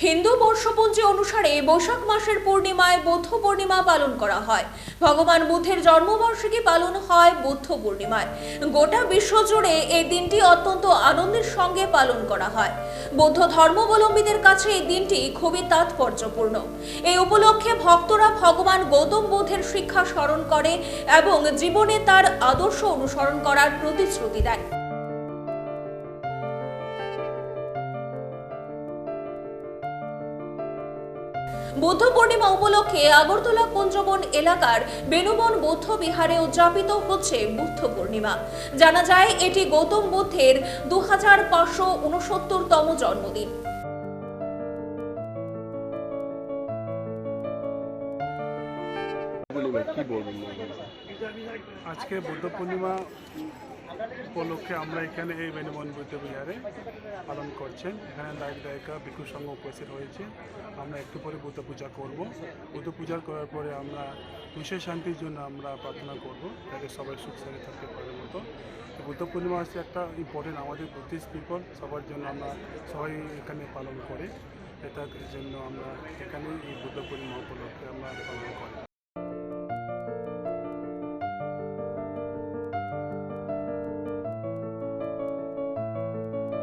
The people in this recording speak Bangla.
হিন্দু বর্ষপঞ্জি অনুসারে বৈশাখ মাসের পূর্ণিমায় বৌদ্ধ পূর্ণিমা পালন করা হয়। ভগবান বুদ্ধের জন্মবার্ষিকী পালন হয় বৌদ্ধ পূর্ণিমায়। গোটা বিশ্ব জুড়ে এই দিনটি অত্যন্ত আনন্দের সঙ্গে পালন করা হয়। বৌদ্ধ ধর্মাবলম্বীদের কাছে এই দিনটি খুবই তাৎপর্যপূর্ণ। এই উপলক্ষে ভক্তরা ভগবান গৌতম বুদ্ধের শিক্ষা স্মরণ করে এবং জীবনে তার আদর্শ অনুসরণ করার প্রতিশ্রুতি দেয়। বুদ্ধ পূর্ণিমা উপলক্ষে আগরতলা কুঞ্জবন এলাকার বেনুবন বৌদ্ধ বিহারে উদযাপিত হচ্ছে বুদ্ধ পূর্ণিমা। জানা যায় এটি গৌতম বুদ্ধের 2569তম জন্মদিন। আজকে বুদ্ধ পূর্ণিমা উপলক্ষে আমরা এখানে এই বেনুবন বুদ্ধ বিহারে পালন করছেন। এখানে দায়িক দায়িকা ভিক্ষু সংঘ উপস্থিত হয়েছে। আমরা একটু পরে বুদ্ধ পূজা করব। বুদ্ধ পূজা করার পরে আমরা বিশ্বের শান্তির জন্য আমরা প্রার্থনা করব, যাতে সবাই সুখ শান্তি থাকতে পারে মতো। বুদ্ধ পূর্ণিমা হচ্ছে একটা ইম্পর্টেন্ট আমাদের বুদ্ধিস্ট পিপল সবার জন্য, আমরা সবাই এখানে পালন করি। এটার জন্য আমরা এখানে এই বুদ্ধ পূর্ণিমা উপলক্ষে আমরা পালন করি।